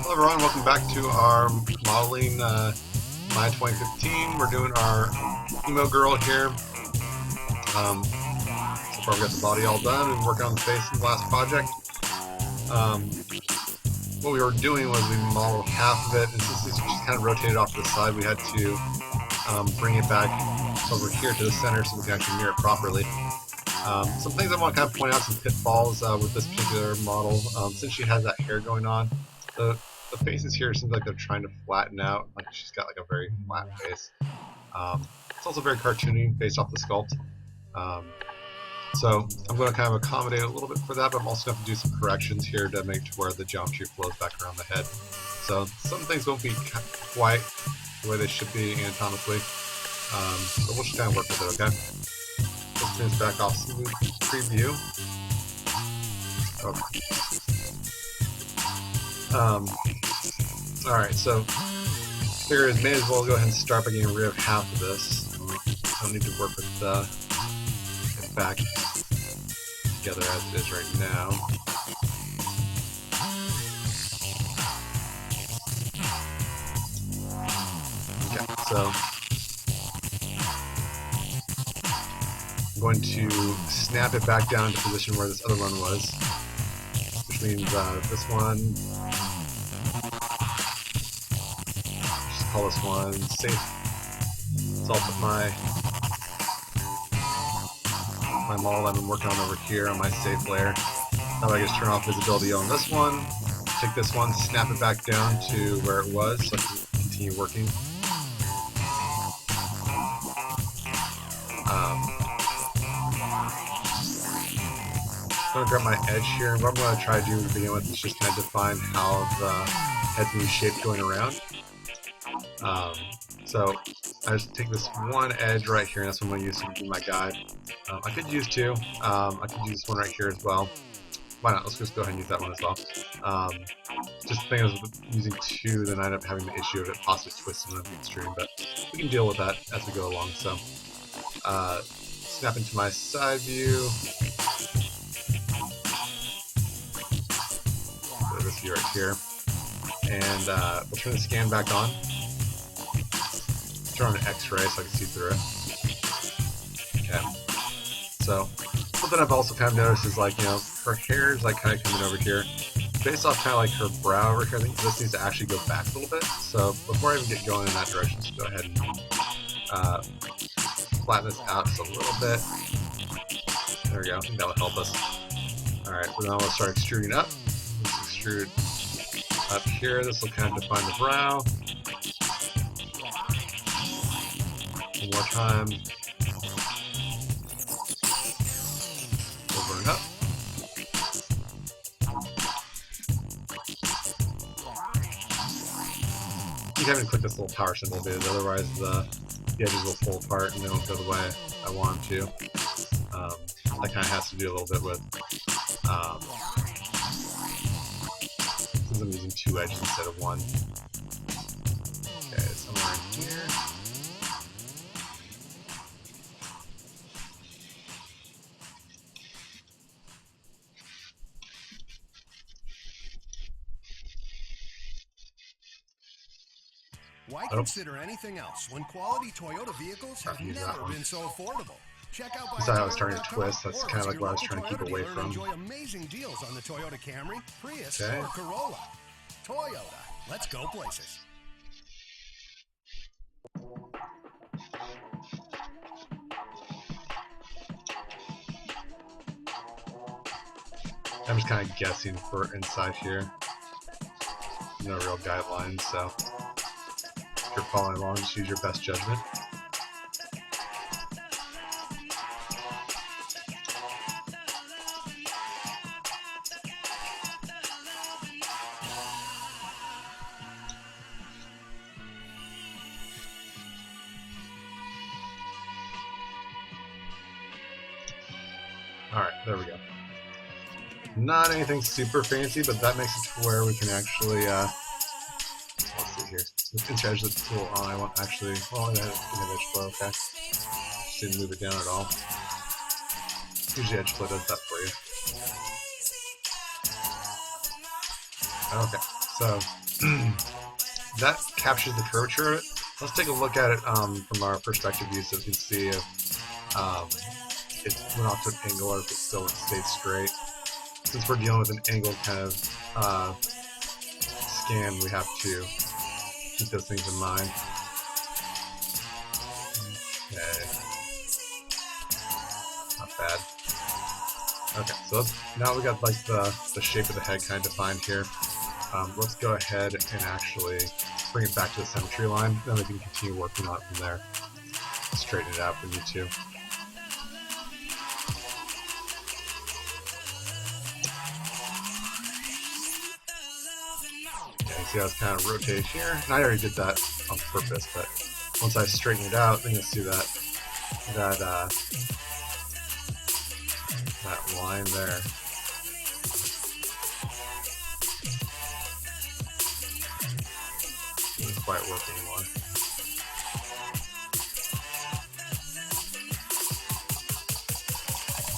Hello everyone, welcome back to our modeling My 2015. We're doing our emo girl here. So far we got the body all done and working on the face in the last project. What we were doing was we modeled half of it, and since it's just kind of rotated off to the side, we had to bring it back over here to the center so we can actually mirror it properly. Some things I want to kind of point out, some pitfalls with this particular model. Since she has that hair going on, the faces here seems like they're trying to flatten out, like she's got like a very flat face. It's also very cartoony based off the sculpt. So I'm going to kind of accommodate a little bit for that, but I'm also going to have to do some corrections here to make to where the geometry flows back around the head. So some things won't be quite the way they should be anatomically, but we'll just kind of work with it, okay? Let's turn this back off smooth preview. Okay. Alright, so here is may as well go ahead and start by getting rid of half of this. I don't need to work with it back together as it is right now. Okay, so I'm going to snap it back down to position where this other one was, which means this one, just call this one safe. So I'll put my model I've been working on over here on my safe layer. Now I just turn off visibility on this one, take this one, snap it back down to where it was so I can continue working. I'm going to grab my edge here, and what I'm going to try to do to begin with is just kind of define how the head's going to be shaped going around. So I just take this one edge right here, and that's what I'm going to use to be my guide. I could use two. I could use this one right here as well. Why not? Let's just go ahead and use that one as well. Just the thing is, with using two, then I end up having the issue of it possibly twisting when I'm extruding, but we can deal with that as we go along. So snap into my side view. Put this view right here, and we'll turn the scan back on. Turn on an X-ray so I can see through it. Okay. So something I've also kind of noticed is, like, you know, her hair is like kind of coming over here. Based off kind of like her brow over here, I think this needs to actually go back a little bit. So before I even get going in that direction, just go ahead and flatten this out just a little bit. There we go. I think that will help us. Alright, so now we'll start extruding up. Let's extrude up here. This will kind of define the brow. One more time. Over and up. Keep having to click this little power symbol because otherwise the edges will fall apart and they won't go the way I want them to. That kind of has to do a little bit with since I'm using two edges instead of one. Okay, somewhere in here. Why consider anything else when quality Toyota vehicles have never been so affordable? Check out That's how I was starting to twist. That's kind of like what I was trying to keep away from. Enjoy amazing deals on the Toyota Camry, Prius, or Corolla. Toyota, let's go places. I'm just kind of guessing for inside here. No real guidelines, so if you're following along, just use your best judgment. Alright, there we go. Not anything super fancy, but that makes it to where we can actually, let's see here. Let's edge the tool on. I want actually, well, I have edge flow, okay. Just didn't move it down at all. Usually edge flow does that for you. Okay, so that captures the curvature of it. Let's take a look at it from our perspective view so we can see if it went off to an angle or if it still stayed straight. Since we're dealing with an angled kind of scan, we have to keep those things in mind. Okay. Not bad. Okay, so now we got like the shape of the head kind of defined here. Let's go ahead and actually bring it back to the symmetry line, then we can continue working on it from there. Straighten it out if we need to. Yeah, you see how it's kind of rotated here? And I already did that on purpose, but once I straighten it out, then you'll see that line there. Doesn't quite work anymore.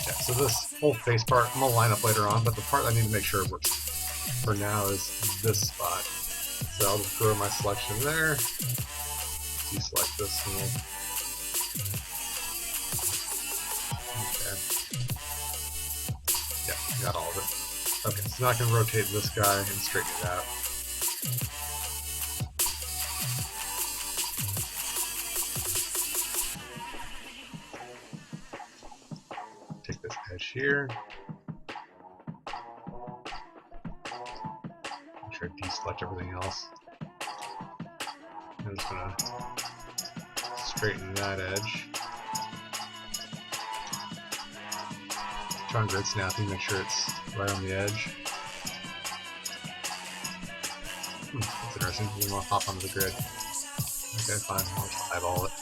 Okay, so this whole face part, I'm gonna line up later on, but the part I need to make sure works for now is this spot. So I'll just grow my selection there. Deselect this and we'll got all of it. Okay, so now I can rotate this guy and straighten it out. Take this edge here. Make sure I deselect everything else. I'm just gonna straighten that edge. Try and grid snapping, make sure it's right on the edge. That's interesting. You want to hop onto the grid. Okay, fine. I'll just eyeball it.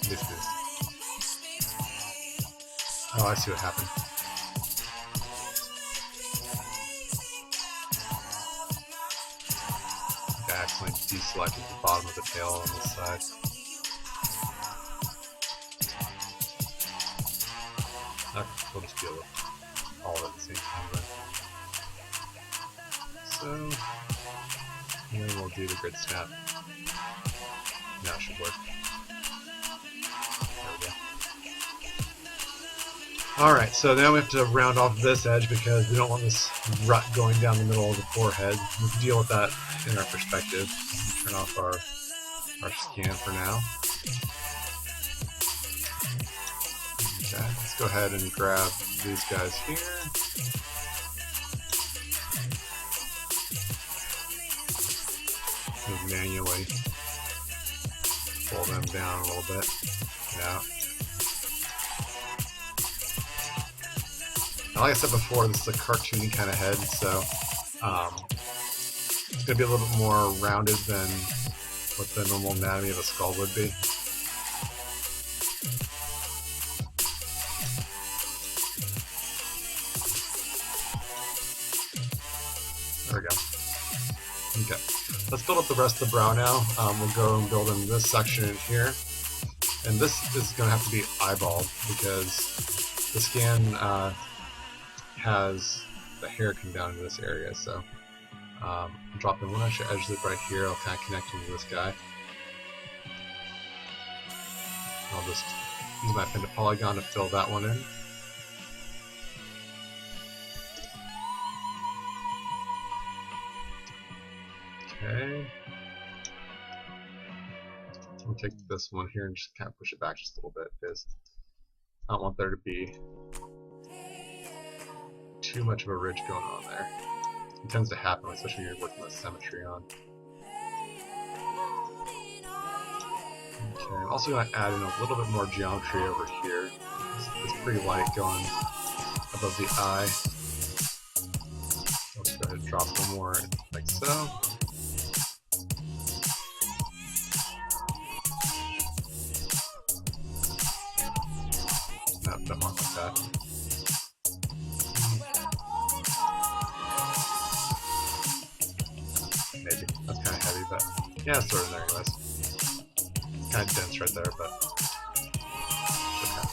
This is. Oh, I see what happened. Okay, I accidentally deselected the bottom of the tail on this side. Okay, we'll just deal with all at the same time then. So, and then we'll do the grid snap. Now it should work. There we go. Alright, so now we have to round off this edge because we don't want this rut going down the middle of the forehead. We can deal with that in our perspective. Turn off our scan for now. Okay, let's go ahead and grab these guys here. Just manually pull them down a little bit. Yeah. Like I said before, this is a cartoony kind of head, so it's going to be a little bit more rounded than what the normal anatomy of a skull would be. There we go. Okay, let's build up the rest of the brow now. We'll go and build in this section in here. And this is going to have to be eyeballed because the scan has the hair come down into this area. So I'm dropping one extra edge loop right here. I'll kind of connect into this guy. I'll just use my pen to polygon to fill that one in. Okay. I'll take this one here and just kind of push it back just a little bit because I don't want there to be too much of a ridge going on there. It tends to happen, especially when you're working with symmetry on. Okay, I'm also going to add in a little bit more geometry over here. It's pretty light going above the eye. Let's go ahead and drop one more like so. No, don't want like that. Maybe. That's kind of heavy, but yeah, it's sort of there anyways. Kind of dense right there, but okay.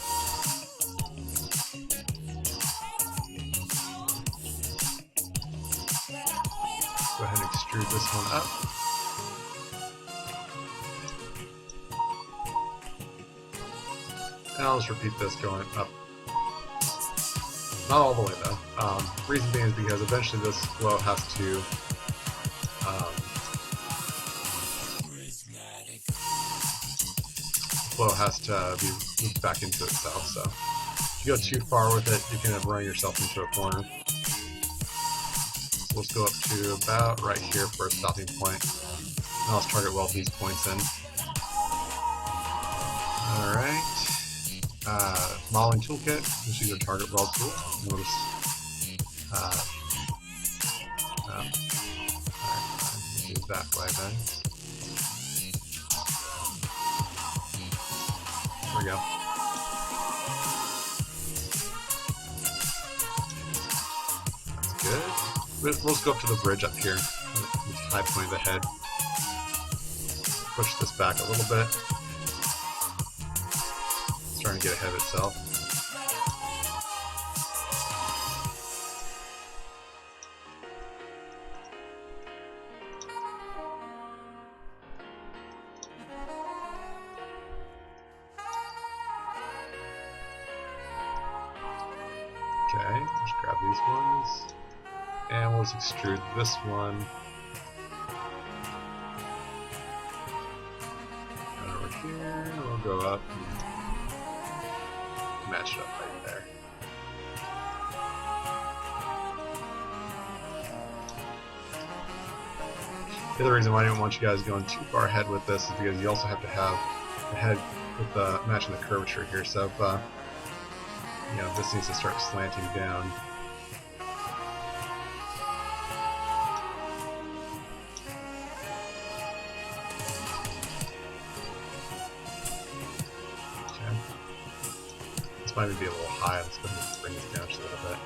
Go ahead and extrude this one up. And I'll just repeat this going up. Not all the way though. Reason being is because eventually this flow has to be moved back into itself. So if you go too far with it, you can end up running yourself into a corner. So let's go up to about right here for a stopping point. Now let's target weld these points in. Alright. Modeling toolkit, just use a target weld tool. And we'll just, alright, do it that way then. There we go. That's good. Let's go up to the bridge up here. This high point of the head. Push this back a little bit. It's starting to get ahead of itself. Okay, let's grab these ones. And we'll just extrude this one. And over here, we'll go up and match it up right there. The other reason why I didn't want you guys going too far ahead with this is because you also have to have the head with the matching the curvature here. So if you know, this needs to start slanting down. Okay. This might be a little high. Let's go ahead and bring this down just a little bit.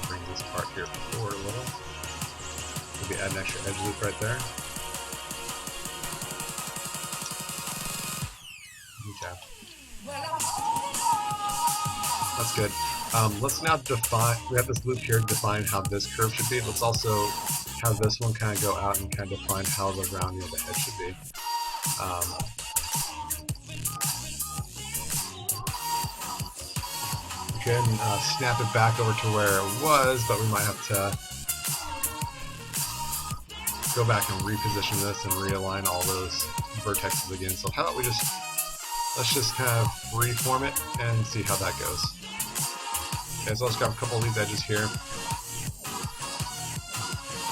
Bring this part here forward a little. Maybe add an extra edge loop right there. Okay. That's good. Let's now define, we have this loop here to define how this curve should be. Let's also have this one kind of go out and kind of define how the rounding of the head should be. We can snap it back over to where it was, but we might have to go back and reposition this and realign all those vertexes again. So how about let's just kind of reform it and see how that goes. Okay, so let's grab a couple of these edges here.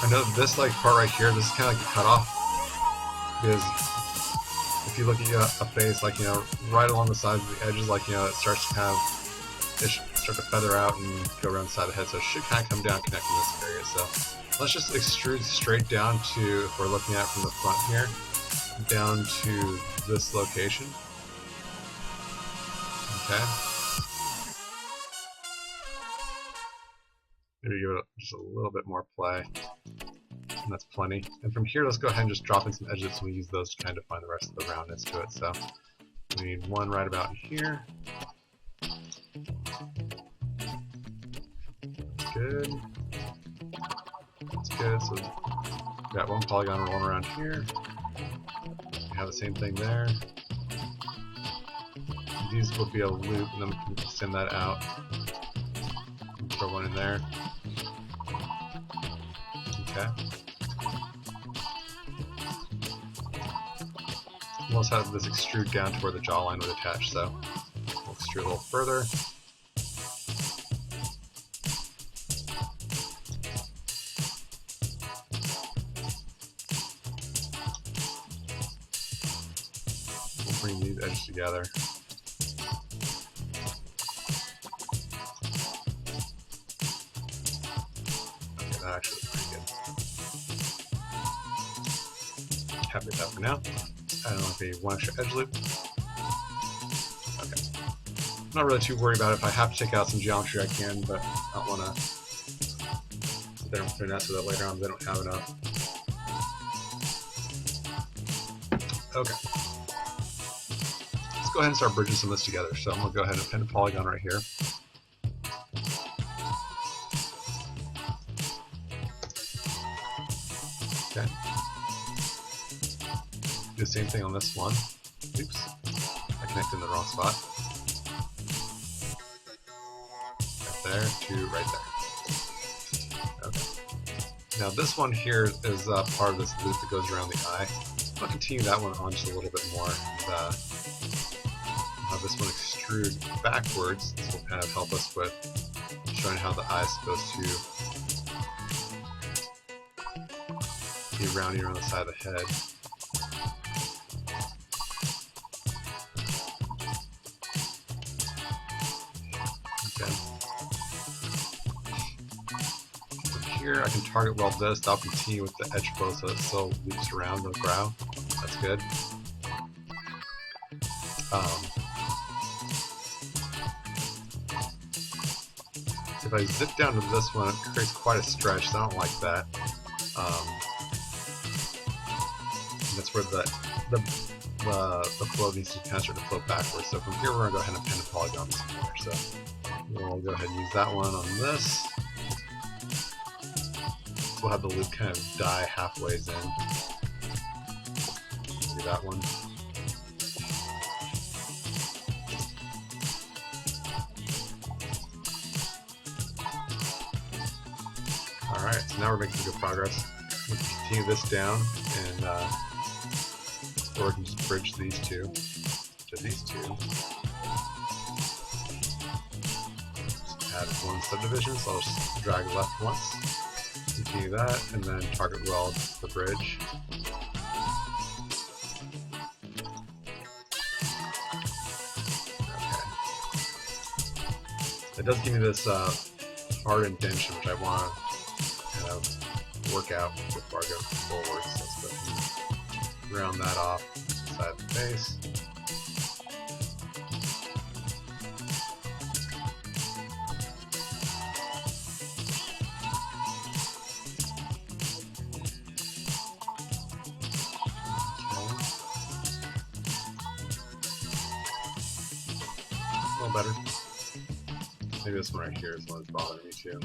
I know this part right here, this is kind of like a cutoff, because if you look at a face, like, you know, right along the sides of the edges, like, you know, it starts to kind of, it should start to feather out and go around the side of the head, so it should kind of come down connecting this area. So let's just extrude straight down to, if we're looking at it from the front here, down to this location. Okay. Maybe give it just a little bit more play. And that's plenty. And from here, let's go ahead and just drop in some edges and we use those to kind of define the rest of the roundness to it. So we need one right about here. That's good. That's good. So we got one polygon rolling around here. We have the same thing there. These will be a loop, and then we can extend that out. Throw one in there. Okay. We'll also have this extrude down to where the jawline would attach, so we'll extrude a little further. We'll bring these edges together. That actually looks pretty good. Happy with that for now. I don't know if we need one extra edge loop. Okay. I'm not really too worried about it. If I have to take out some geometry, I can, but I don't want to sit there and finesse with it later on if I don't have enough. Okay. Let's go ahead and start bridging some of this together. So I'm going to go ahead and pin a polygon right here. Okay. Do the same thing on this one. Oops. I connected in the wrong spot. Right there to right there. Okay. Now this one here is part of this loop that goes around the eye. I'll continue that one on just a little bit more. And, have this one extrude backwards. This will kind of help us with showing how the eye is supposed to be rounding around the side of the head. Okay. From here, I can target weld this. I'll continue with the edge flow so it still loops around the brow. That's good. If I zip down to this one, it creates quite a stretch, so I don't like that. And that's where the flow needs to kind of start to float backwards. So from here, we're going to go ahead and append a polygon some more. So we'll go ahead and use that one on this. So we'll have the loop kind of die halfway in. Do that one. Alright, so now we're making good progress. We can continue this down, and or we can just bridge these two to these two. Just add one subdivision, so I'll just drag left once, continue that, and then target weld the bridge. Okay. It does give me this hard indentation, which I want to kind of work out before I go forward. So let's go ahead and round that off side of the face. Okay. A little better. Maybe this one right here is the one that's bothering me too.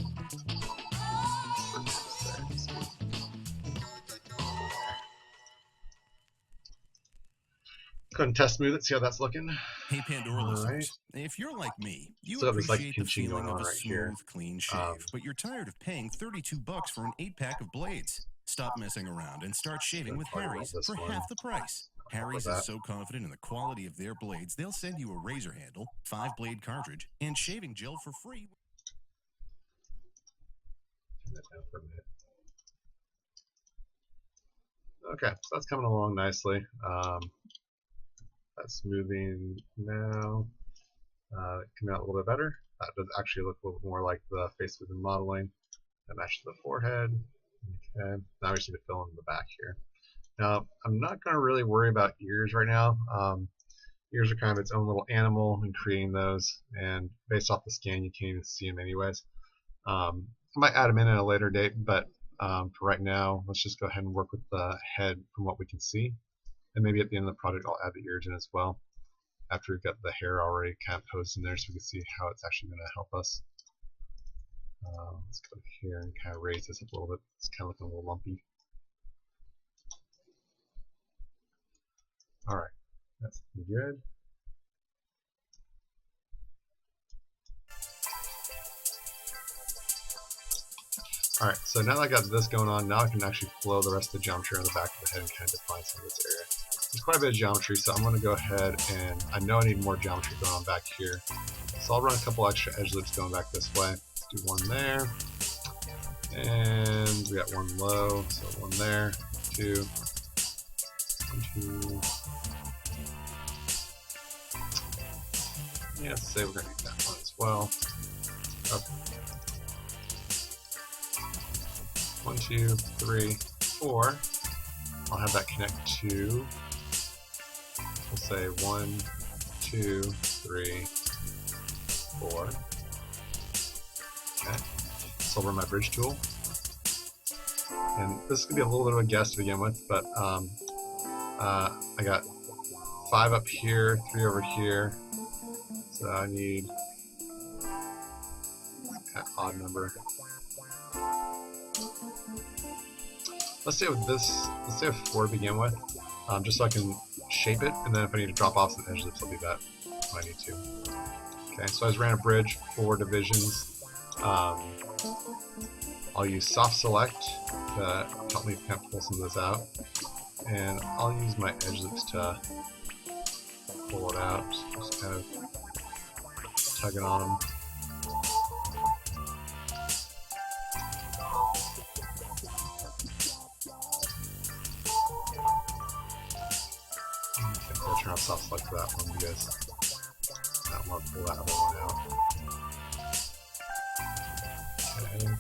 Go ahead and test smooth it, see how that's looking. Hey Pandora listeners, if you're like me, you Still got this, like, appreciate the pinching feeling going of on a right here. smooth, clean shave, but you're tired of paying $32 for an 8-pack of blades. Stop messing around and start shaving with Harry's for half the price. Harry's is so confident in the quality of their blades, they'll send you a razor handle, 5-blade cartridge, and shaving gel for free. Turn that down for a minute. Okay, so that's coming along nicely. That's moving now. Coming out a little bit better. That does actually look a little bit more like the face we've been modeling. That matches the forehead. Okay, now we just need to fill in the back here. Now, I'm not going to really worry about ears right now. Ears are kind of its own little animal in creating those, and based off the scan, you can't even see them anyways. I might add them in at a later date, but for right now, let's just go ahead and work with the head from what we can see. And maybe at the end of the project, I'll add the ears in as well, after we've got the hair already kind of posed in there so we can see how it's actually going to help us. Let's go here and kind of raise this up a little bit. It's kind of looking a little lumpy. Alright, that's good. Alright, so now that I got this going on, now I can actually flow the rest of the geometry on the back of the head and kind of define some of this area. There's quite a bit of geometry, so I'm going to go ahead and I know I need more geometry going on back here. So I'll run a couple extra edge loops going back this way. Let's do one there. And we got one low, so one there, two, one, two. Yeah, let's say we're going to need that one as well. Okay. 1, 2, 3, 4. I'll have that connect to, we'll say 1, 2, 3, 4. Okay. So I'll run my bridge tool. And this is going to be a little bit of a guess to begin with, but I got 5 up here, 3 over here. So I need an odd number. let's stay with this. Let's stay with 4 to begin with, just so I can shape it, and then if I need to drop off some edge loops, I'll do that if I need to. Okay, so I just ran a bridge, 4 divisions. I'll use soft select to help me kind of pull some of this out, and I'll use my edge loops to pull it out. Just kind of tugging on them. Turn off soft select for that one because I don't want to pull that other one out. Okay.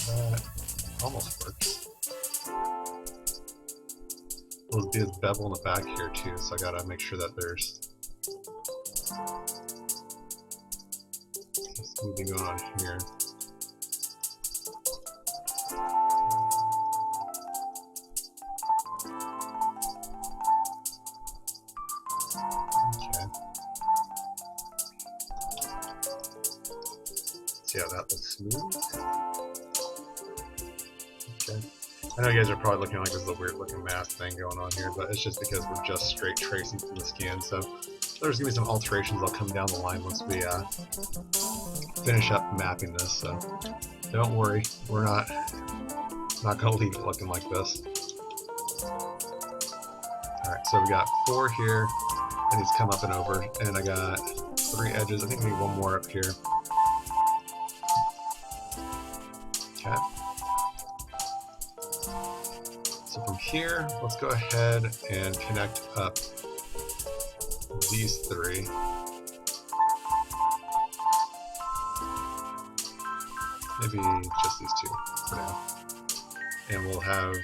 That almost works. There'll be this bevel in the back here too, so I gotta make sure that there's smoothing going on here. Okay. See how that looks smooth? Okay. I know you guys are probably looking like this little weird looking mask thing going on here, but it's just because we're just straight tracing through the scan. So there's going to be some alterations that'll come down the line once we finish up mapping this. So don't worry, we're not going to leave it looking like this. Alright, so we got 4 here, and these come up and over, and I got 3 edges. I think we need 1 more up here. Okay. So from here, let's go ahead and connect up these 3. Maybe just these 2 for now. And we'll have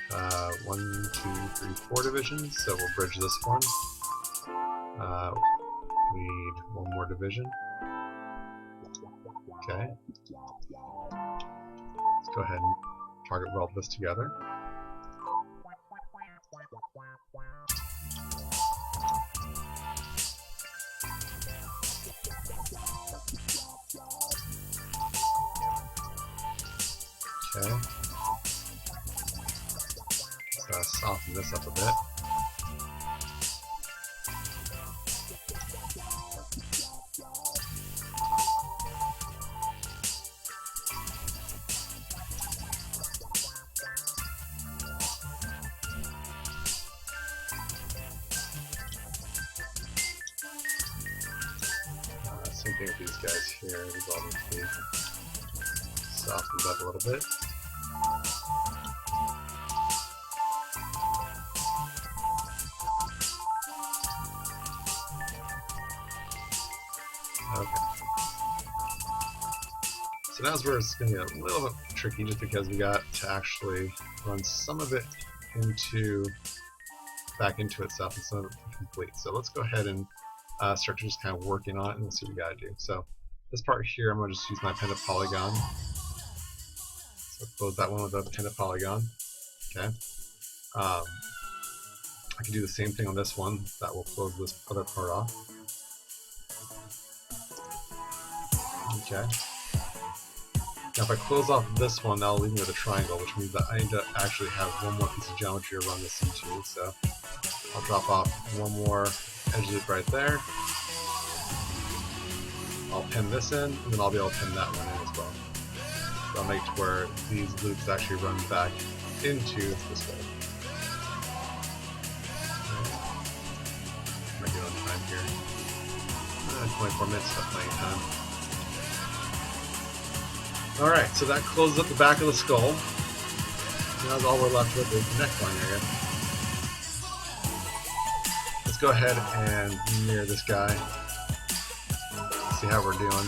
1, 2, 3, 4 divisions, so we'll bridge this one. We need 1 more division. Okay. Let's go ahead and target weld this together. Okay. Let's soften this up a bit. Same thing with these guys here. These all need to be softened up a little bit. Okay. So now's where it's going to get a little bit tricky, just because we got to actually run some of it back into itself and some of it complete. So let's go ahead and start to just kind of working on it, and we'll see what we got to do. So this part here, I'm going to just use my pentapolygon. So close that one with a pentapolygon. Okay. I can do the same thing on this one. That will close this other part off. Okay. Now if I close off this one, that'll leave me with a triangle, which means that I need to actually have 1 more piece of geometry to run this into. So I'll drop off 1 more edge loop right there. I'll pin this in, and then I'll be able to pin that one in as well. So I'll make it to where these loops actually run back into this hole. Am I doing on time here? 24 minutes, that's plenty of time. Alright, so that closes up the back of the skull. Now all we're left with is the neckline area. Let's go ahead and mirror this guy. See how we're doing.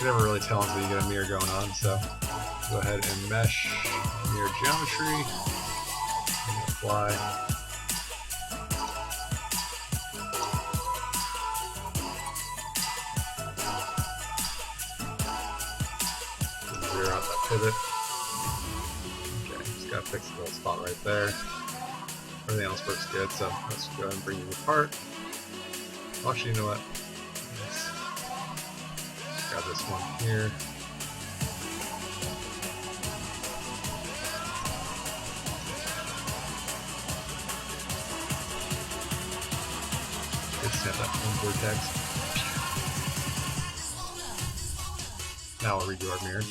You never really tell until you get a mirror going on, so Go ahead and mesh mirror geometry and apply. Zero out that pivot. Okay, just gotta fix the little spot right there. Everything else works good, so let's go ahead and bring these apart. Actually, you know what? Let's grab this one here. Let's snap that one vortex. Now we'll redo our mirror.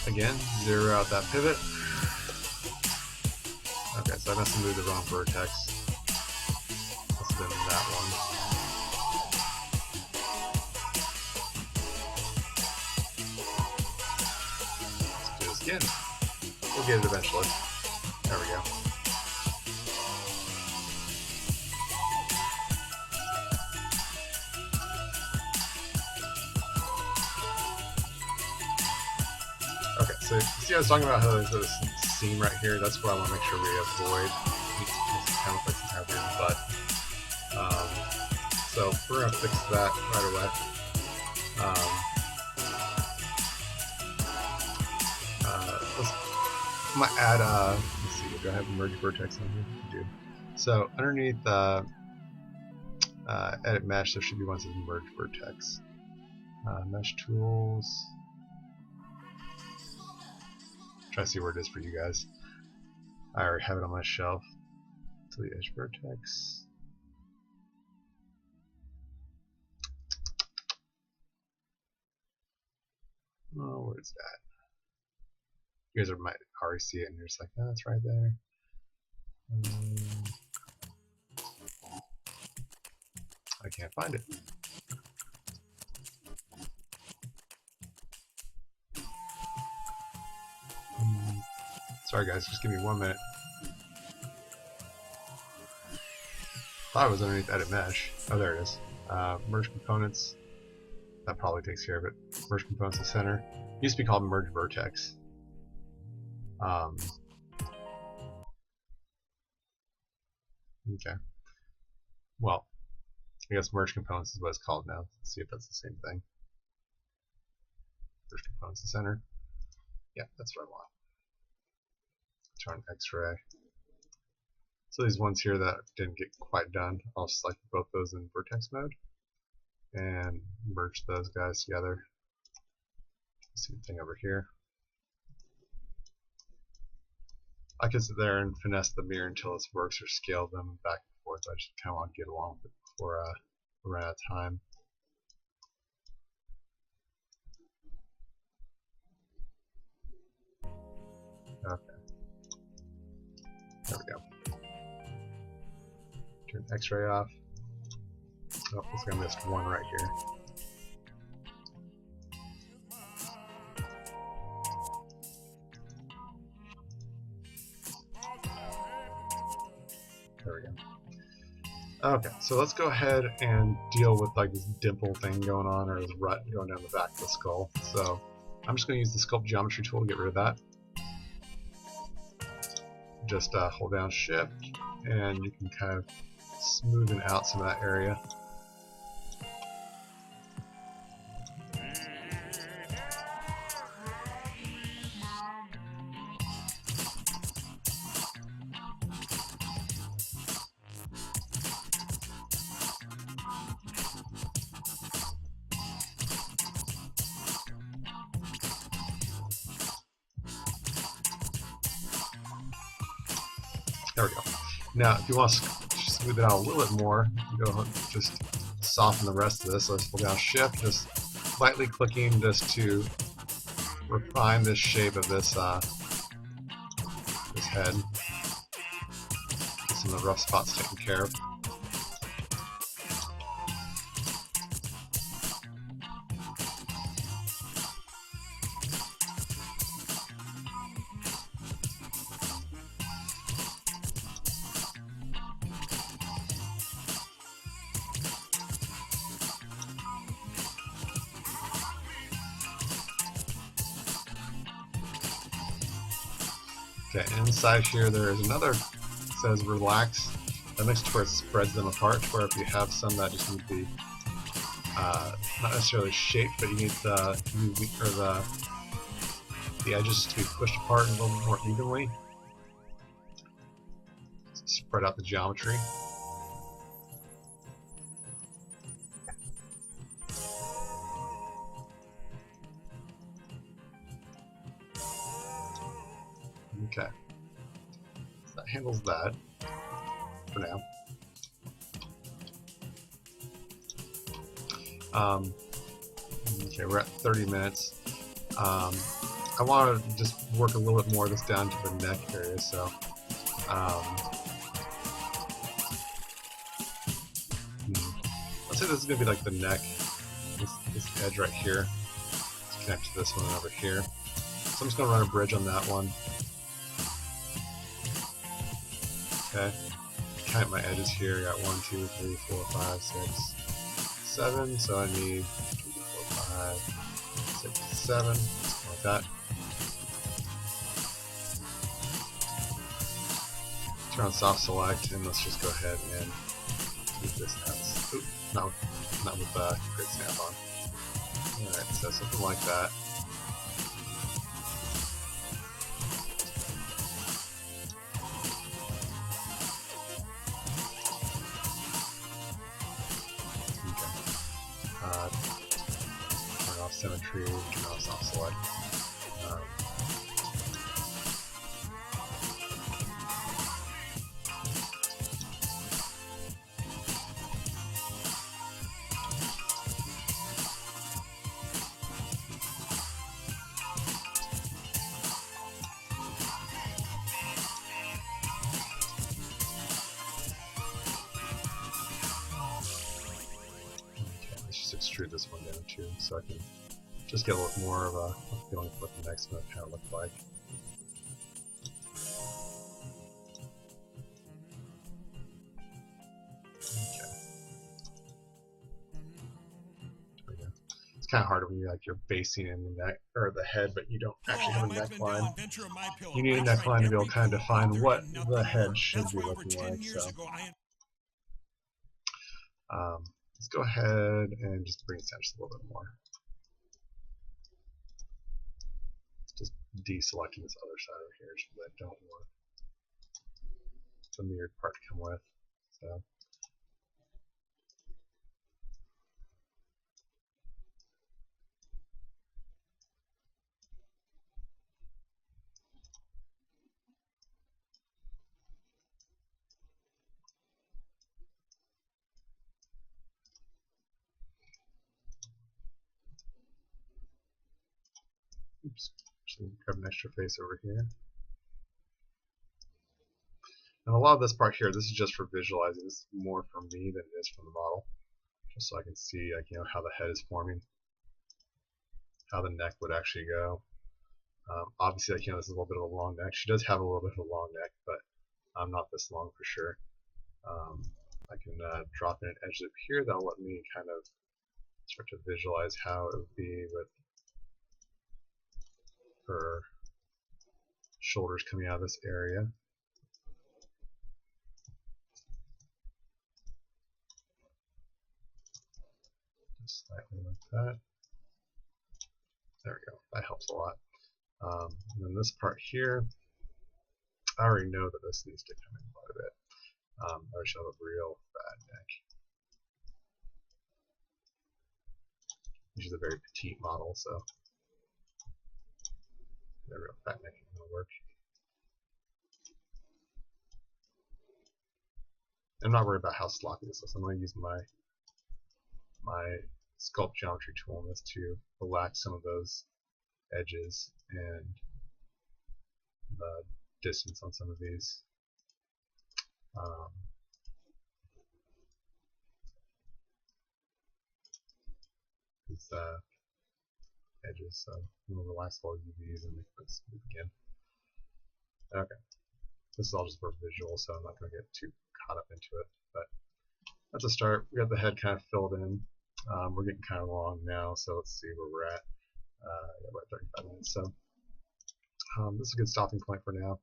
Again, zero out that pivot. Okay, so I must have moved the wrong vertex. Let's spin that one. Let's do this again. We'll get it eventually. There we go. Okay, so see I was talking about how there's this seam right here? That's what I want to make sure we avoid. These kind of places happening, but so we're gonna fix that right away. I might add let's see, do I have a merge vertex on here? I do. So underneath edit mesh, there should be one that says merge vertex. Mesh tools. Try to see where it is for you guys. I already have it on my shelf. To the edge vertex. Oh, where's that? You guys might already see it, and you're just like, oh, that's right there. I can't find it. Sorry guys, just give me 1 minute. Thought it was underneath edit mesh. Oh, there it is. Merge components. That probably takes care of it. Merge components to center. It used to be called merge vertex. Okay. Well, I guess merge components is what it's called now. Let's see if that's the same thing. Merge components to center. Yeah, that's what I want. Turn X-ray. So these ones here that didn't get quite done, I'll select both those in vertex mode and merge those guys together. Same thing over here. I can sit there and finesse the mirror until it works or scale them back and forth. I just kind of want to get along with it before we run out of time. Okay. There we go. Turn X-ray off. Oh, it's gonna miss one right here. There we go. Okay, so let's go ahead and deal with like this dimple thing going on, or this rut going down the back of the skull. So I'm just going to use the sculpt geometry tool to get rid of that. Just hold down shift and you can kind of smoothen out some of that area. There we go. Now, if you want to smooth it out a little bit more, go just soften the rest of this. Let's hold down Shift, just lightly clicking just to refine the shape of this this head. Get some of the rough spots taken care of. Okay, inside here there is another, says relax. That makes it to where it spreads them apart, where if you have some that just need to be not necessarily shaped, but you need the edges to be pushed apart a little more evenly. Spread out the geometry. Okay, so that handles that for now. Okay, we're at 30 minutes. I want to just work a little bit more of this down to the neck area, so let's say this is going to be like the neck, this edge right here. Let's connect to this one over here. So I'm just going to run a bridge on that one. Okay, count my edges here. I got 1, 2, 3, 4, 5, 6, 7. So I need 2, 4, 5, 6, 7, like that. Turn on soft select, and let's just go ahead and keep this as. Oops, not with grid snap on. Alright, so something like that. Turn off symmetry, turn off soft select. Extrude this one down too, so I can just get a little more of a feeling for what the next one kind of look like. Okay. There we go. It's kind of hard when you're basing in the neck or the head, but you don't actually have a neckline. You need a neckline to be able to kind of define what the head should be looking like. So. Let's go ahead and just bring it down just a little bit more. Just deselecting this other side over here so that I don't want the mirrored part to come with. So. Oops, just grab an extra face over here. And a lot of this part here, this is just for visualizing. This is more for me than it is from the model, just so I can see, like, how the head is forming, how the neck would actually go. Obviously, this is a little bit of a long neck. She does have a little bit of a long neck, but not this long for sure. I can drop in an edge loop here that'll let me kind of start to visualize how it would be with her shoulders coming out of this area. Just slightly like that. There we go. That helps a lot. And then this part here, I already know that this needs to come in quite a bit. I should have a real fat neck. Which is a very petite model, so the real fat neck is going to work. I'm not worried about how sloppy this is. I'm going to use my sculpt geometry tool on this to relax some of those edges and the distance on some of these. These edges, so I'm going to relax all UVs and make this smooth again. Okay, this is all just for visual, so I'm not going to get too caught up into it, but that's a start. We got the head kind of filled in. We're getting kind of long now, so let's see where we're at. About 35 minutes, so this is a good stopping point for now.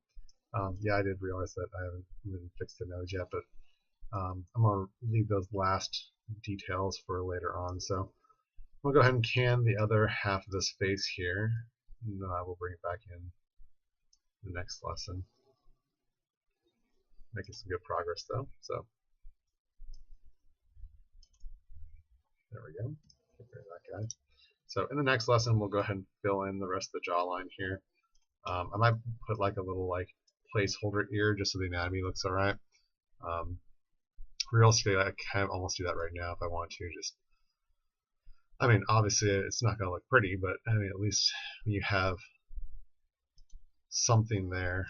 Yeah, I did realize that I haven't even fixed the nodes yet, but I'm going to leave those last details for later on. So we'll go ahead and can the other half of this face here, and we'll bring it back in the next lesson. Making some good progress though. So there we go. Get rid of that guy. So in the next lesson, we'll go ahead and fill in the rest of the jawline here. I might put like a little like placeholder ear just so the anatomy looks all right. Realistically, I kind of almost do that right now if I want to. Just, I mean, obviously it's not going to look pretty, but I mean, at least when you have something there,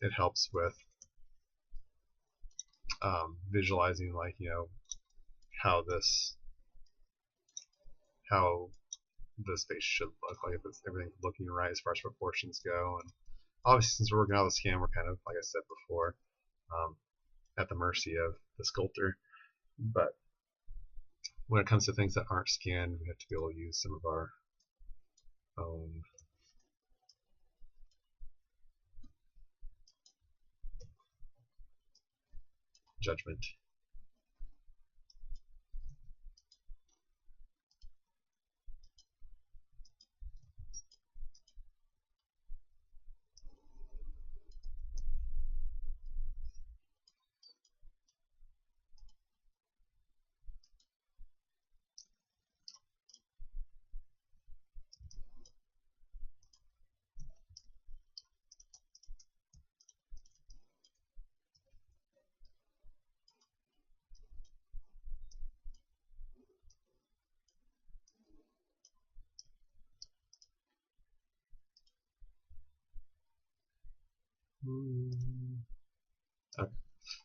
it helps with visualizing, like, you know, how this face should look, like if it's everything looking right as far as proportions go. And obviously, since we're working out of the scan, we're kind of, like I said before, at the mercy of the sculptor. But when it comes to things that aren't scanned, we have to be able to use some of our own judgment. Okay.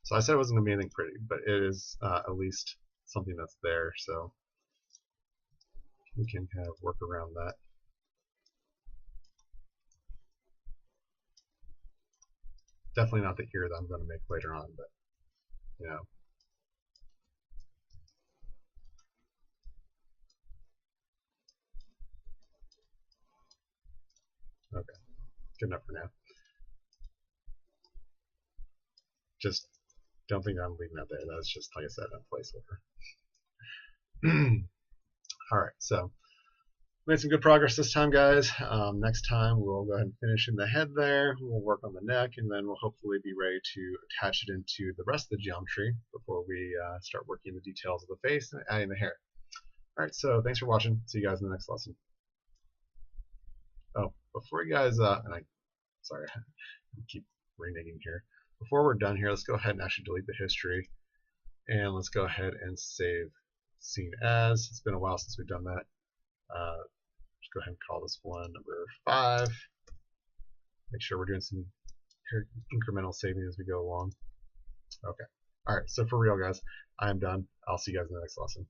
So I said it wasn't going to be anything pretty, but it is at least something that's there, so we can kind of work around that. Definitely not the ear that I'm going to make later on, but you know. Okay, good enough for now. Just don't think I'm leaving that there. That's just, like I said, a placeholder. All right, so made some good progress this time, guys. Next time we'll go ahead and finish in the head there. We'll work on the neck, and then we'll hopefully be ready to attach it into the rest of the geometry before we start working the details of the face and adding the hair. All right, so thanks for watching. See you guys in the next lesson. Oh, before you guys, sorry, I keep reneging here. Before we're done here, let's go ahead and actually delete the history, and let's go ahead and save scene as. It's been a while since we've done that. Let's go ahead and call this one number 5. Make sure we're doing some incremental saving as we go along. Okay. All right. So for real, guys, I am done. I'll see you guys in the next lesson.